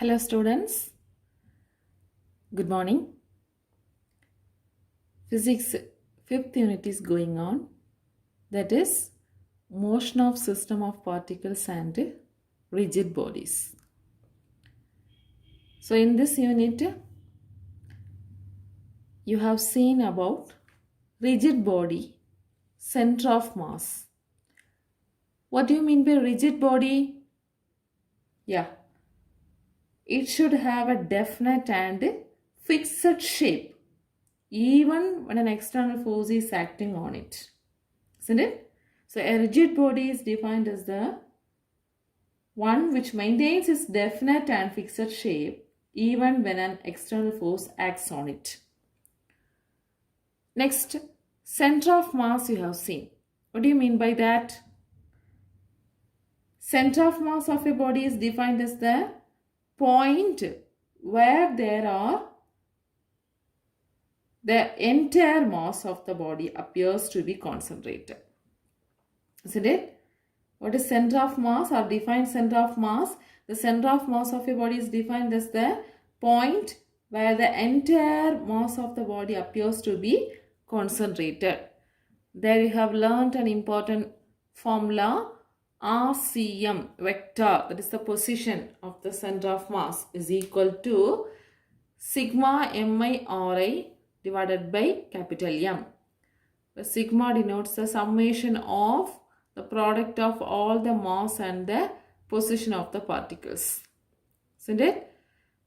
Hello students, good morning. Physics 5th unit is going on, that is motion of system of particles and rigid bodies. So in this unit you have seen about rigid body, center of mass. What do you mean by rigid body? Yeah, it should have a definite and fixed shape even when an external force is acting on it, isn't it? So a rigid body is defined as the one which maintains its definite and fixed shape even when an external force acts on it. Next, center of mass you have seen. What do you mean by that? Center of mass of a body is defined as the point where the entire mass of the body appears to be concentrated. Isn't it? What is center of mass or defined center of mass? The center of mass of a body is defined as the point where the entire mass of the body appears to be concentrated. There you have learned an important formula, RCM vector, that is the position of the center of mass, is equal to sigma mi divided by capital M. The sigma denotes the summation of the product of all the mass and the position of the particles. Isn't it?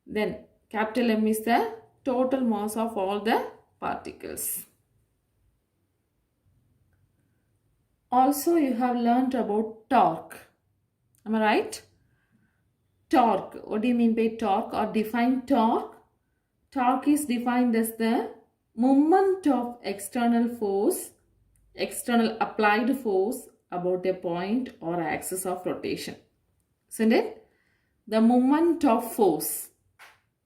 Then capital M is the total mass of all the particles. Also you have learnt about torque. Am I right? Torque. What do you mean by torque or define torque? Torque is defined as the moment of external force, external applied force about a point or axis of rotation. Isn't it? The moment of force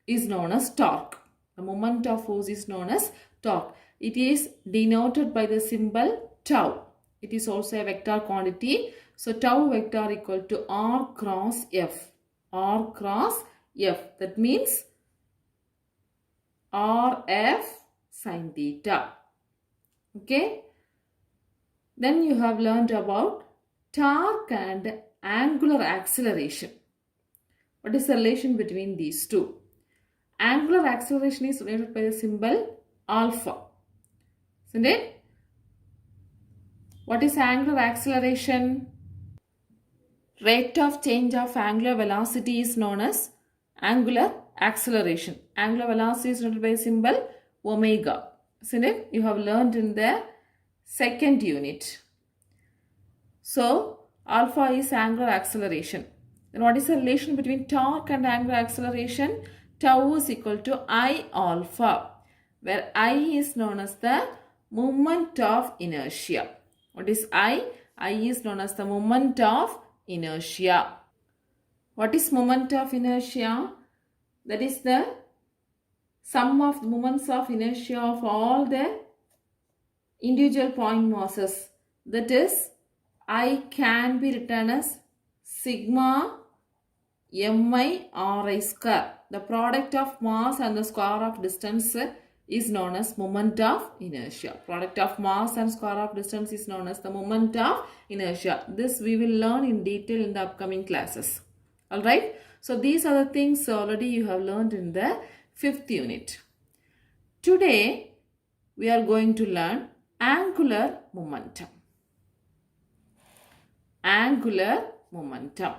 is known as torque. The moment of force is known as torque. It is denoted by the symbol tau. It is also a vector quantity. So tau vector equal to R cross F. R cross F. That means RF sin theta. Okay. Then you have learned about torque and angular acceleration. What is the relation between these two? Angular acceleration is denoted by the symbol alpha. Isn't it? What is angular acceleration? Rate of change of angular velocity is known as angular acceleration. Angular velocity is denoted by the symbol omega. Isn't it? You have learned in the second unit. So, alpha is angular acceleration. Then what is the relation between torque and angular acceleration? Tau is equal to I alpha, where I is known as the moment of inertia. What is I? I is known as the moment of inertia. What is moment of inertia? That is the sum of moments of inertia of all the individual point masses. That is, I can be written as sigma mi ri square. The product of mass and the square of distance is known as moment of inertia. Product of mass and square of distance is known as the moment of inertia. This we will learn in detail in the upcoming classes. Alright. So these are the things already you have learned in the 5th unit. Today we are going to learn angular momentum. Angular momentum.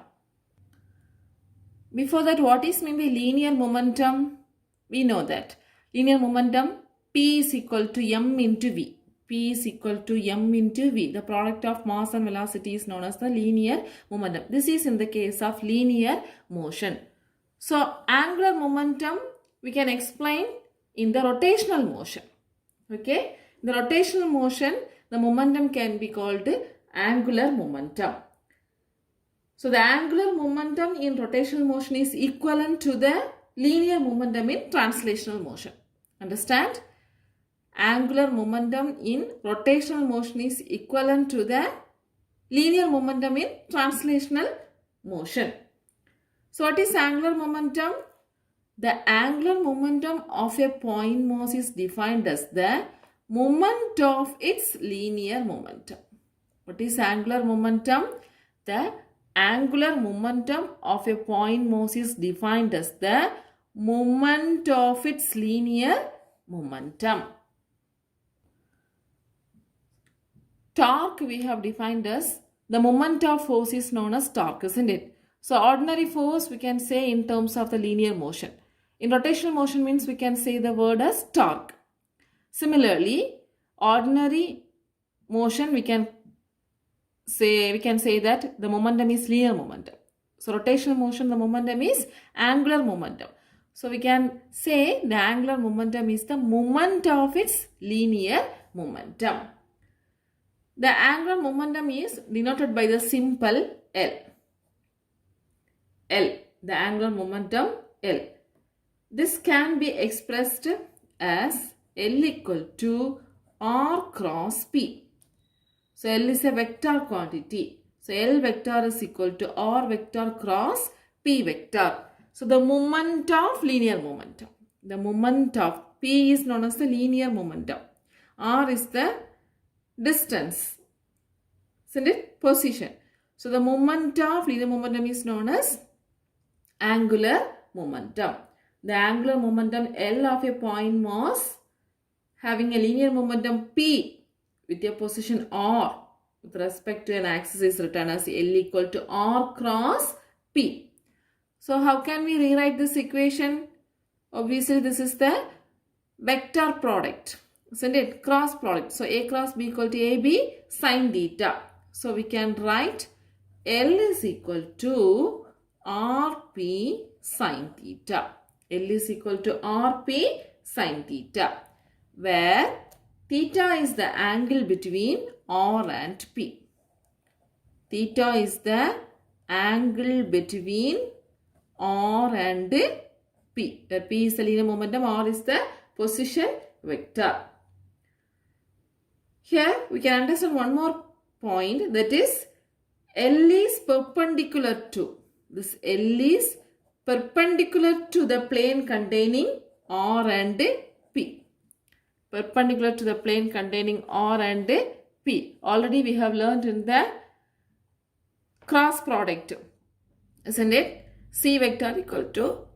Before that, what is meant by linear momentum? We know that. Linear momentum, P is equal to M into V. P is equal to M into V. The product of mass and velocity is known as the linear momentum. This is in the case of linear motion. So, angular momentum we can explain in the rotational motion. Okay. In the rotational motion, the momentum can be called angular momentum. So, the angular momentum in rotational motion is equivalent to the linear momentum in translational motion. Understand? Angular momentum in rotational motion is equivalent to the linear momentum in translational motion. So what is angular momentum? The angular momentum of a point mass is defined as the moment of its linear momentum. What is angular momentum? The angular momentum of a point mass is defined as the moment of its linear momentum. Torque we have defined as the moment of force is known as torque, isn't it? So ordinary force we can say in terms of the linear motion. In rotational motion means we can say the word as torque. Similarly, ordinary motion we can say that the momentum is linear momentum. So rotational motion, the momentum is angular momentum. So we can say the angular momentum is the moment of its linear momentum. The angular momentum is denoted by the symbol L. L, the angular momentum L. This can be expressed as L equal to R cross P. So L is a vector quantity. So L vector is equal to R vector cross P vector. So the moment of linear momentum. The moment of P is known as the linear momentum. R is the distance. Isn't it? Position. So the moment of linear momentum is known as angular momentum. The angular momentum L of a point mass having a linear momentum P with a position R with respect to an axis is written as L equal to R cross P. So how can we rewrite this equation? Obviously this is the vector product, isn't it? Cross product. So A cross B equal to AB sine theta. So we can write L is equal to RP sine theta. L is equal to RP sine theta, where theta is the angle between R and P. Theta is the angle between R and P. Where P is the linear momentum, R is the position vector. Here we can understand one more point, that is L is perpendicular to. This L is perpendicular to the plane containing R and P. Perpendicular to the plane containing R and P. Already we have learned in the cross product, isn't it? C vector equal to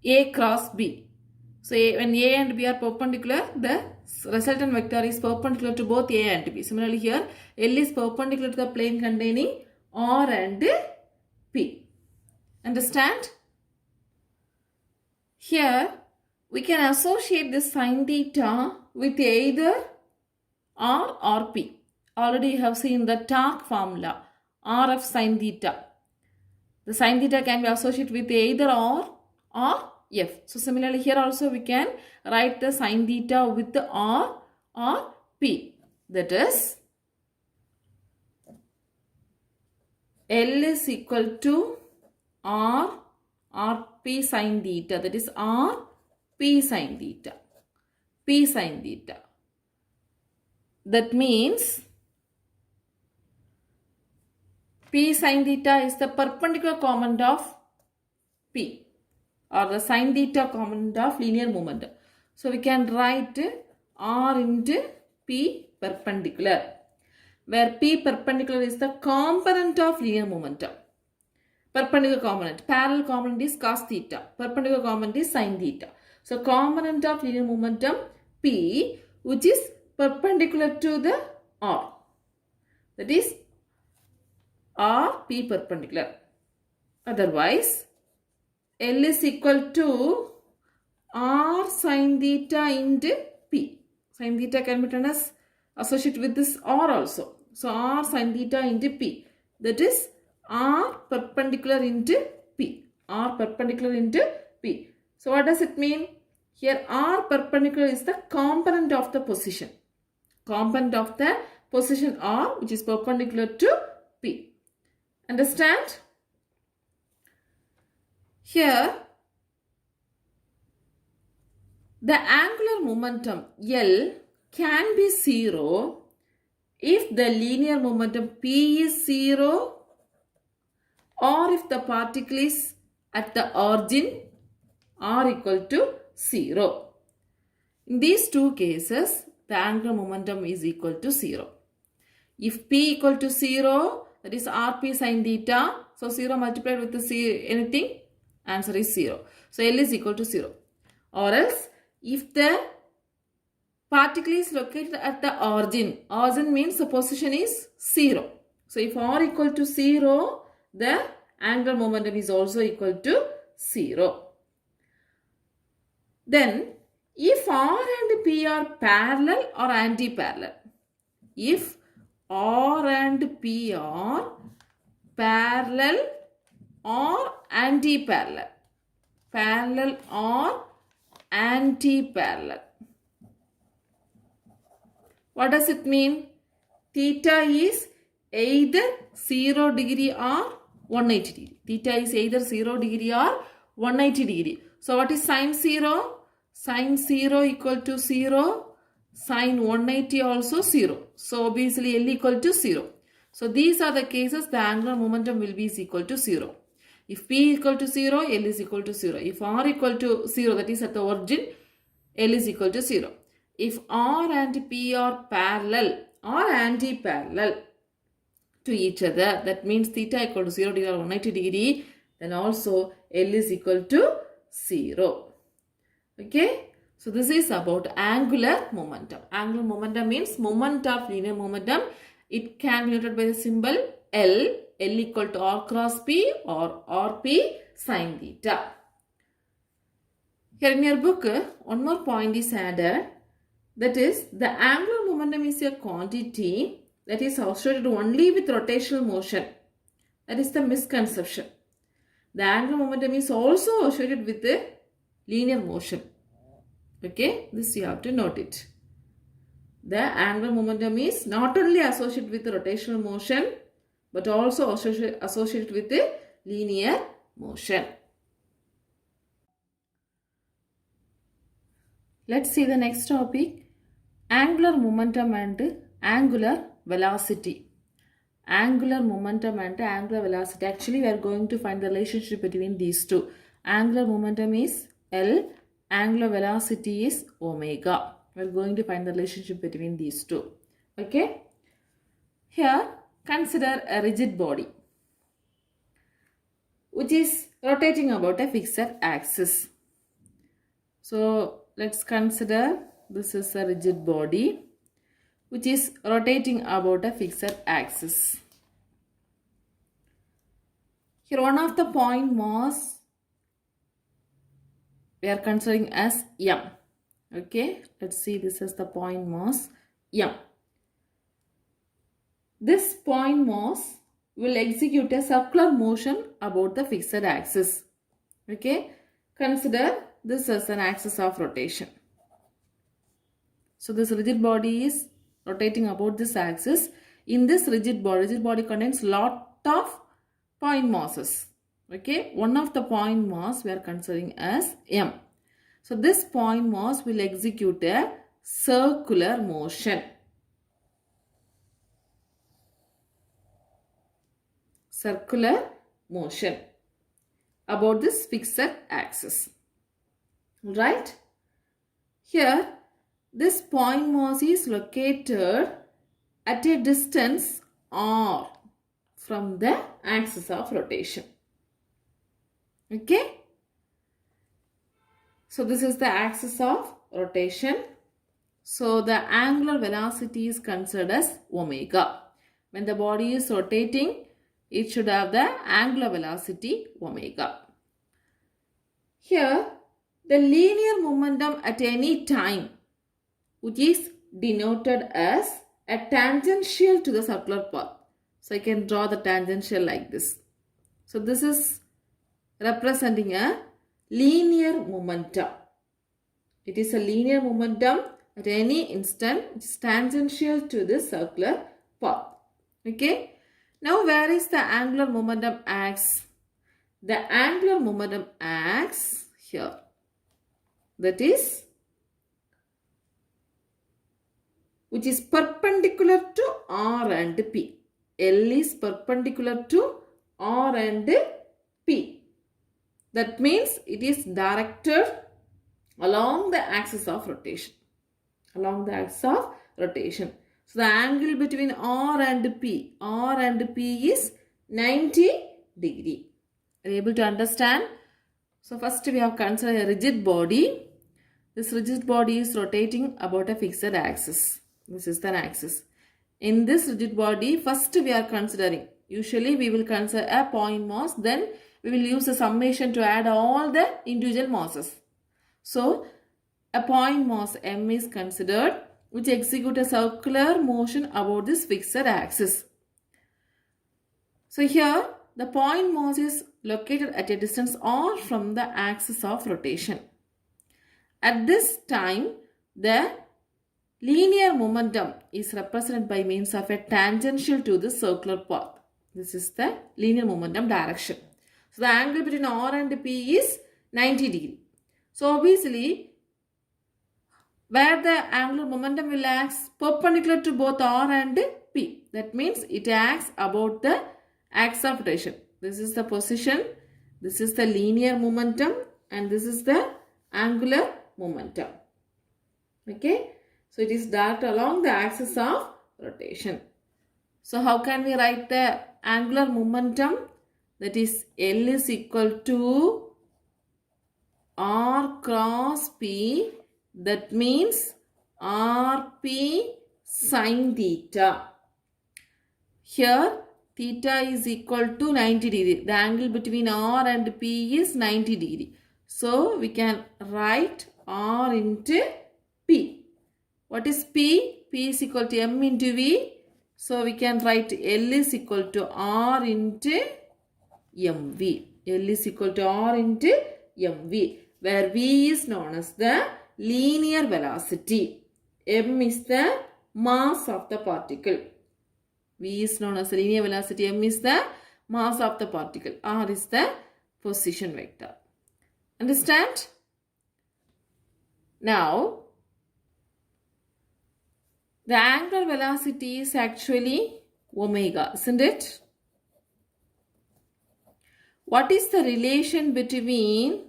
A cross B. So when A and B are perpendicular, the resultant vector is perpendicular to both A and B. Similarly here, L is perpendicular to the plane containing R and P. Understand? Here we can associate this sine theta with either R or P. Already you have seen the torque formula, RF sine theta. The sine theta can be associated with either R or F. So similarly here also we can write the sine theta with the R or P. That is L is equal to R P sine theta. That is R P sine theta. P sine theta. That means P sine theta is the perpendicular component of P, or the sine theta component of linear momentum. So we can write R into P perpendicular, where P perpendicular is the component of linear momentum. Perpendicular component, parallel component is cos theta, perpendicular component is sine theta. So component of linear momentum P, which is perpendicular to the R. That is R P perpendicular. Otherwise, L is equal to R sine theta into P. Sine theta can be written as associated with this R also. So R sine theta into P. That is R perpendicular into P. R perpendicular into P. So what does it mean? Here R perpendicular is the component of the position. Component of the position R, which is perpendicular to P. Understand? Here, the angular momentum L can be 0 if the linear momentum P is 0, or if the particle is at the origin are equal to 0. In these two cases, the angular momentum is equal to 0. If P equal to 0, that is Rp sin theta. So 0 multiplied with the anything, answer is 0. So L is equal to 0. Or else, if the particle is located at the origin means the position is 0. So if R equal to 0, the angular momentum is also equal to 0. Then, if R and P are parallel or anti-parallel, if R and P are parallel or anti-parallel, parallel or anti-parallel, what does it mean? Theta is either 0 degree or 180 degree. Theta is either 0 degree or 180 degree. So what is sine 0? Sine 0 equal to 0. Sine 180 also 0. So obviously L equal to 0. So these are the cases the angular momentum will be equal to 0. If P equal to 0, L is equal to 0. If R equal to 0, that is at the origin, L is equal to 0. If R and P are parallel or anti-parallel to each other, that means theta equal to 0 degree or 180 degree, then also L is equal to 0. Okay. So this is about angular momentum. Angular momentum means moment of linear momentum. It can be noted by the symbol L. L equal to R cross P or RP sin theta. Here in your book, one more point is added. That is, the angular momentum is a quantity that is associated only with rotational motion. That is the misconception. The angular momentum is also associated with the linear motion. Okay, this you have to note it. The angular momentum is not only associated with the rotational motion, but also associated with the linear motion. Let's see the next topic. Angular momentum and angular velocity. Angular momentum and angular velocity. Actually, we are going to find the relationship between these two. Angular momentum is L. Angular velocity is omega. We are going to find the relationship between these two. Okay. Here, consider a rigid body which is rotating about a fixed axis. So, let's consider this is a rigid body which is rotating about a fixed axis. Here one of the point mass we are considering as M. Okay, let's see, this is the point mass M. This point mass will execute a circular motion about the fixed axis. Okay, consider this as an axis of rotation. So this rigid body is rotating about this axis. In this rigid body contains lot of point masses. Okay, one of the point mass we are considering as M. So this point mass will execute a circular motion. Circular motion about this fixed axis. Right? Here, this point mass is located at a distance r from the axis of rotation. Okay? So, this is the axis of rotation. So, the angular velocity is considered as omega. When the body is rotating, it should have the angular velocity omega. Here, the linear momentum at any time, which is denoted as a tangential to the circular path. So I can draw the tangential like this. So this is representing a linear momentum. It is a linear momentum at any instant which is tangential to this circular path. Okay. Now where is the angular momentum acts? The angular momentum acts here. That is, which is perpendicular to R and P. L is perpendicular to R and P. That means it is directed along the axis of rotation. Along the axis of rotation. So the angle between R and P is 90 degree. Are you able to understand? So first we have considered a rigid body. This rigid body is rotating about a fixed axis. This is the axis. In this rigid body, first we are considering, usually we will consider a point mass, then we will use a summation to add all the individual masses. So a point mass M is considered, which execute a circular motion about this fixed axis. So here the point mass is located at a distance r from the axis of rotation. At this time, the linear momentum is represented by means of a tangential to the circular path. This is the linear momentum direction. So the angle between R and P is 90 degree. So obviously, where the angular momentum will act perpendicular to both R and P. That means it acts about the axis of rotation. This is the position, this is the linear momentum, and this is the angular momentum. Okay. So it is directed along the axis of rotation. So how can we write the angular momentum? That is L is equal to R cross P. That means RP sin theta. Here theta is equal to 90 degree. The angle between R and P is 90 degree. So we can write R into P. What is P? P is equal to M into V. So we can write L is equal to R into mv. L is equal to R into mv, where V is known as the linear velocity. M is the mass of the particle. V is known as the linear velocity. M is the mass of the particle. R is the position vector. Understand? Now, the angular velocity is actually omega, isn't it? What is the relation between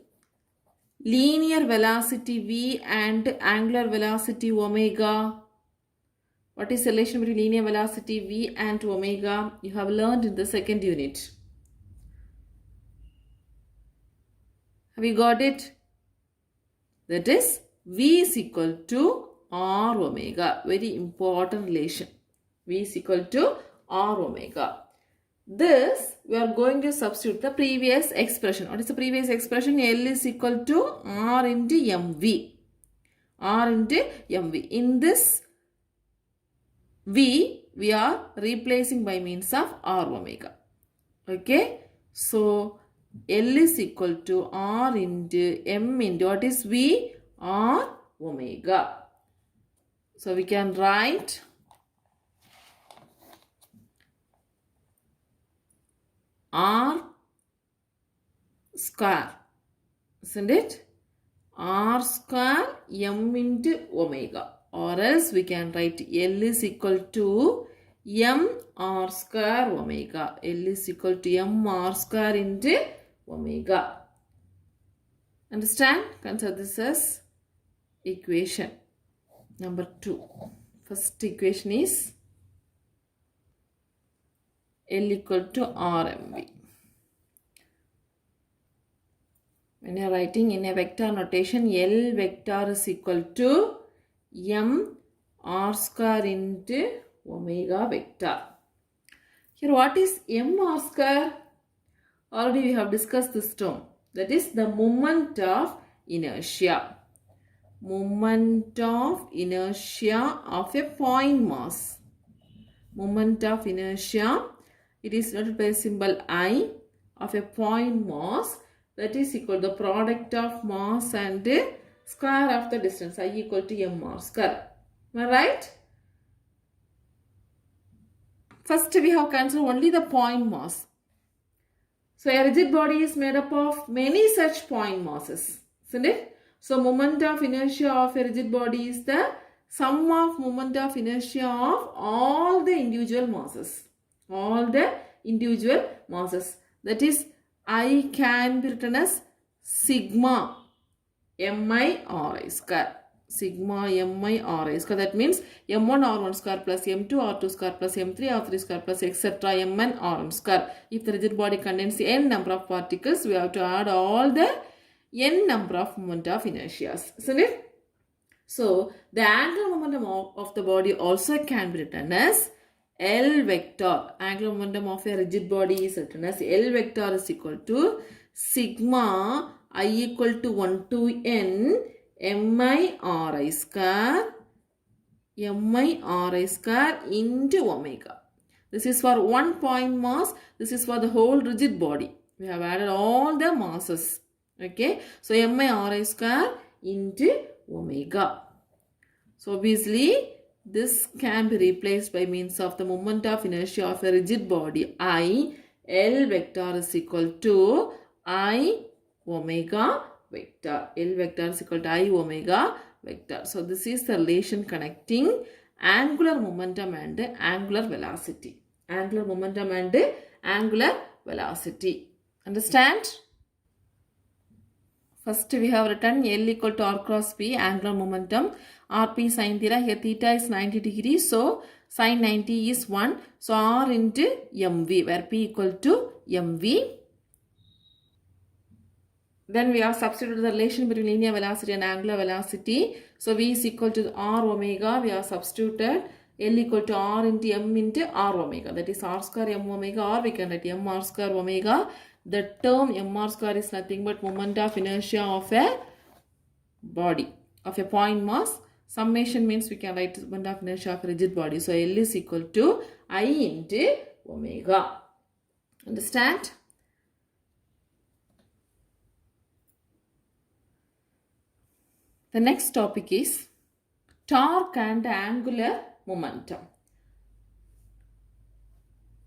linear velocity V and angular velocity omega? What is the relation between linear velocity V and omega? You have learned in the second unit. Have you got it? That is V is equal to R omega. Very important relation. V is equal to R omega. This we are going to substitute the previous expression. What is the previous expression? L is equal to R into mv. R into mv. In this V, we are replacing by means of R omega. Okay. So, L is equal to R into M into what is V? R omega. So, we can write R square, isn't it? R square M into omega. Or else we can write L is equal to M R square omega. L is equal to M R square into omega. Understand? Consider this as equation number 2. First equation is L equal to RMV. When you are writing in a vector notation, L vector is equal to M R square into omega vector. Here what is M R square? Already we have discussed this term. That is the moment of inertia. Moment of inertia of a point mass. Moment of inertia. It is denoted by symbol I of a point mass, that is equal to the product of mass and square of the distance, I equal to M R square. Am I right? First we have considered only the point mass. So a rigid body is made up of many such point masses, isn't it? So moment of inertia of a rigid body is the sum of moment of inertia of all the individual masses. All the individual masses. That is, I can be written as sigma mi ri square. Sigma mi ri square. That means m1 r1 square plus m2 r2 square plus m3 r3 square plus etc. mn rm square. If the rigid body contains n number of particles, we have to add all the n number of moment of inertia. Isn't it? So, the angular momentum of the body also can be written as L vector. Angular momentum of a rigid body is written as L vector is equal to sigma I equal to 1 to n mi ri square into omega. This is for one point mass. This is for the whole rigid body. We have added all the masses. Okay. So, mi ri square into omega. So, obviously, this can be replaced by means of the moment of inertia of a rigid body. I, L vector is equal to I omega vector. L vector is equal to I omega vector. So, this is the relation connecting angular momentum and angular velocity. Angular momentum and angular velocity. Understand? First, we have written L equal to R cross P, angular momentum. Rp sin theta, here theta is 90 degrees. So, sin 90 is 1. So, R into mv, where P equal to mv. Then we have substituted the relation between linear velocity and angular velocity. So, V is equal to R omega. We have substituted L equal to R into M into R omega. That is R square M omega, or we can write M R square omega. The term mr square is nothing but moment of inertia of a body, of a point mass. Summation means we can write moment of inertia of a rigid body. So, L is equal to I into omega. Understand? The next topic is torque and angular momentum.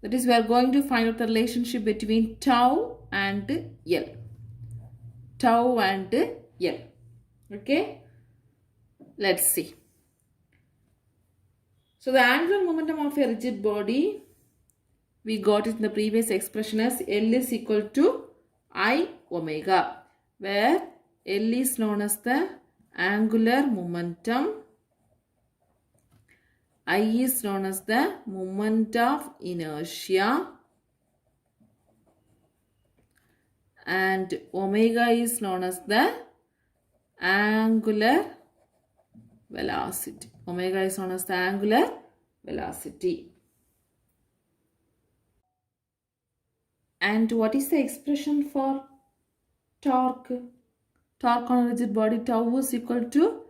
That is, we are going to find out the relationship between tau and L. Tau and L. Okay. Let's see. So, the angular momentum of a rigid body, we got it in the previous expression as L is equal to I omega, where L is known as the angular momentum, I is known as the moment of inertia, and omega is known as the angular velocity. Omega is known as the angular velocity. And what is the expression for torque? Torque on a rigid body, tau is equal to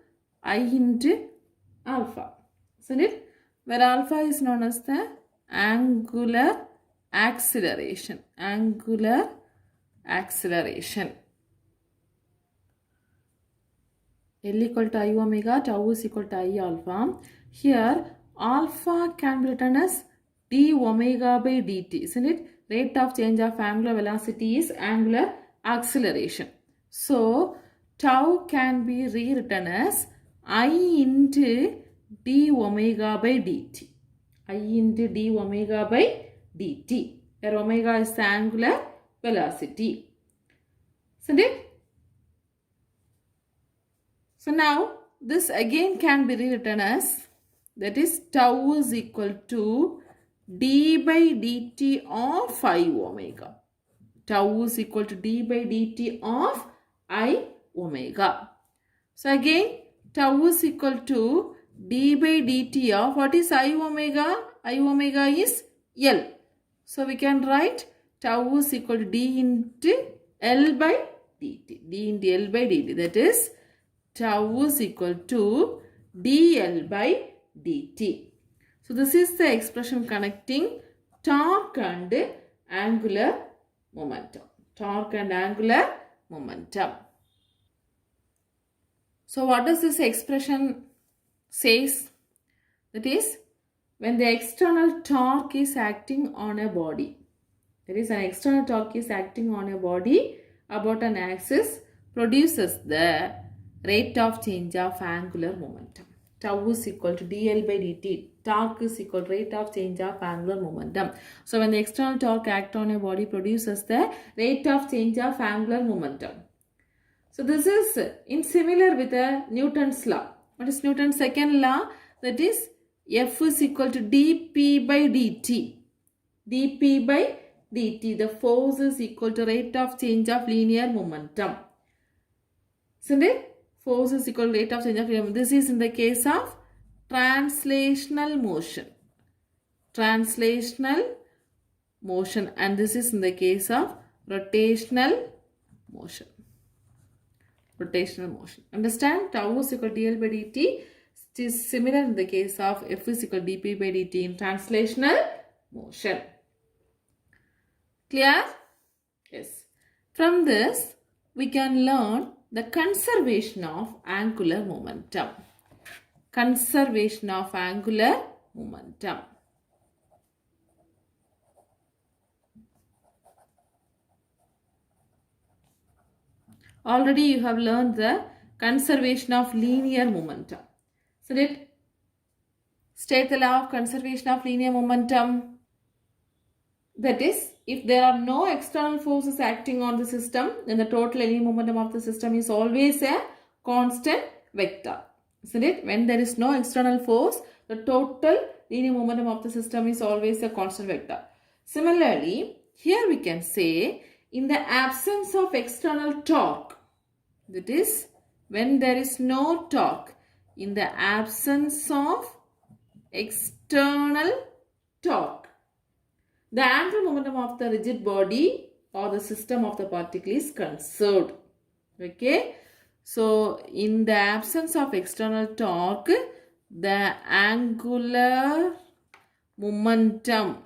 I into alpha. Isn't it? Where alpha is known as the angular acceleration. Angular acceleration. L equal to I omega, tau is equal to I alpha. Here, alpha can be written as d omega by dt. Isn't it? Rate of change of angular velocity is angular acceleration. So, tau can be rewritten as I into d omega by dt. I into d omega by dt. Where omega is the angular velocity. Isn't it? So, now this again can be rewritten as, that is, tau is equal to d by dt of I omega. Tau is equal to d by dt of I omega. So, again, tau is equal to d by dt of, what is I omega? I omega is L. So, we can write tau is equal to d into L by dt. D into L by dt. That is, tau is equal to dl by dt. So, this is the expression connecting torque and angular momentum. Torque and angular momentum. So, what does this expression says? That is, when the external torque is acting on a body. There is an external torque is acting on a body about an axis, produces the rate of change of angular momentum. Tau is equal to dl by dt. Torque is equal to rate of change of angular momentum. So, when the external torque acts on a body, produces the rate of change of angular momentum. So this is in similar with Newton's law. What is Newton's second law? That is F is equal to dp by dt. dp by dt. The force is equal to rate of change of linear momentum. Isn't it? Force is equal to rate of change of linear momentum. This is in the case of translational motion. Translational motion, and this is in the case of rotational motion. Rotational motion. Understand? Tau is equal to dl by dt. It is similar in the case of F is equal to dp by dt in translational motion. Clear? Yes. From this, we can learn the conservation of angular momentum. Conservation of angular momentum. Already you have learned the conservation of linear momentum. So let state the law of conservation of linear momentum. That is, if there are no external forces acting on the system, then the total linear momentum of the system is always a constant vector. Isn't it? When there is no external force, the total linear momentum of the system is always a constant vector. Similarly, here we can say, in the absence of external torque, that is, when there is no torque, in the absence of external torque, the angular momentum of the rigid body or the system of the particle is conserved. Okay. So, in the absence of external torque, the angular momentum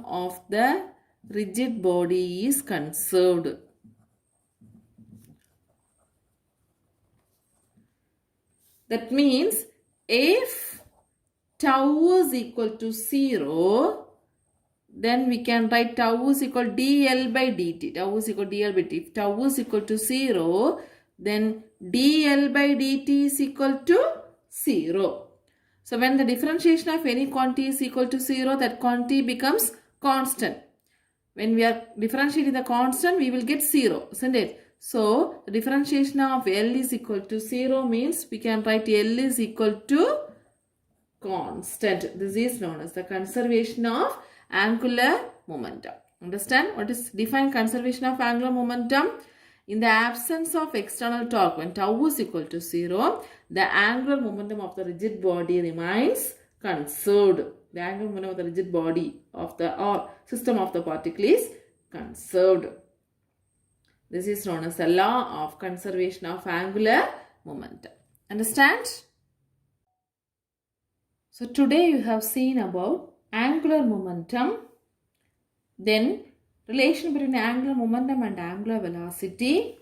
of the rigid body is conserved. That means if tau is equal to 0, then we can write tau is equal to dl by dt. Tau is equal to dl by dt. If tau is equal to 0, then dl by dt is equal to 0. So when the differentiation of any quantity is equal to 0, that quantity becomes constant. When we are differentiating the constant, we will get 0, isn't it? So the differentiation of L is equal to 0 means we can write L is equal to constant. This is known as the conservation of angular momentum. Understand? What is defined conservation of angular momentum? In the absence of external torque, when tau is equal to 0, the angular momentum of the rigid body remains conserved. The angular momentum of the rigid body of the or system of the particle is conserved. This is known as the law of conservation of angular momentum. Understand? So today you have seen about angular momentum, then relation between angular momentum and angular velocity,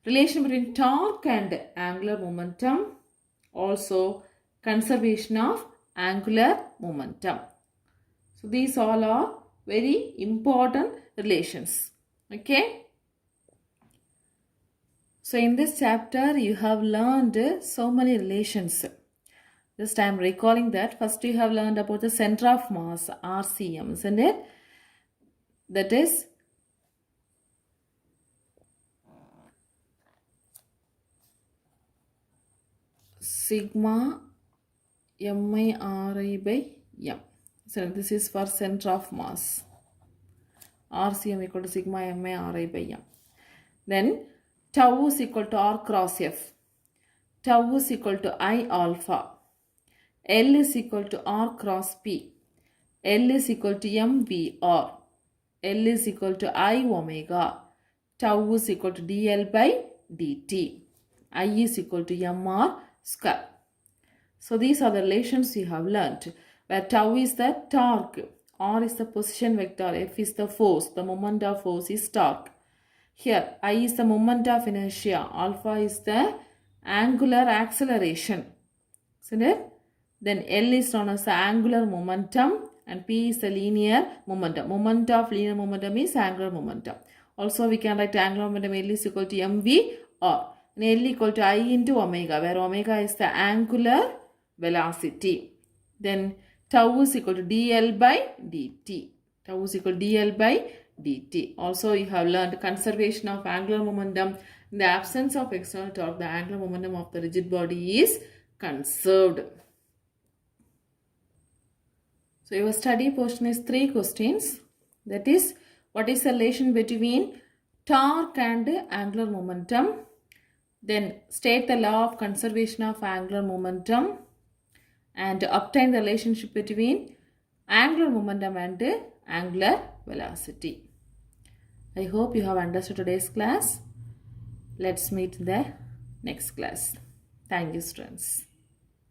relation between torque and angular momentum, also conservation of angular momentum. So these all are very important relations. Okay. So in this chapter you have learned so many relations. Just I am recalling that. First you have learned about the center of mass, RCM, isn't it? That is sigma mi by m. So this is for center of mass. RCM equal to sigma mi by m. Then tau is equal to R cross F. Tau is equal to I alpha. L is equal to R cross P. L is equal to MVR. L is equal to I omega. Tau is equal to dl by dt. I is equal to mr square. So these are the relations you have learnt, where tau is the torque, R is the position vector, F is the force, the moment of force is torque. Here I is the moment of inertia, alpha is the angular acceleration, isn't it? Then L is known as the angular momentum and P is the linear momentum. Moment of linear momentum is angular momentum. Also we can write angular momentum L is equal to mv or L equal to I into omega, where omega is the angular velocity. Then tau is equal to dl by dt. Tau is equal to dl by dt. Also, you have learned conservation of angular momentum. In the absence of external torque, the angular momentum of the rigid body is conserved. So, your study portion is 3 questions. That is, what is the relation between torque and angular momentum? Then, state the law of conservation of angular momentum and obtain the relationship between angular momentum and angular velocity. I hope you have understood today's class. Let's meet in the next class. Thank you, students.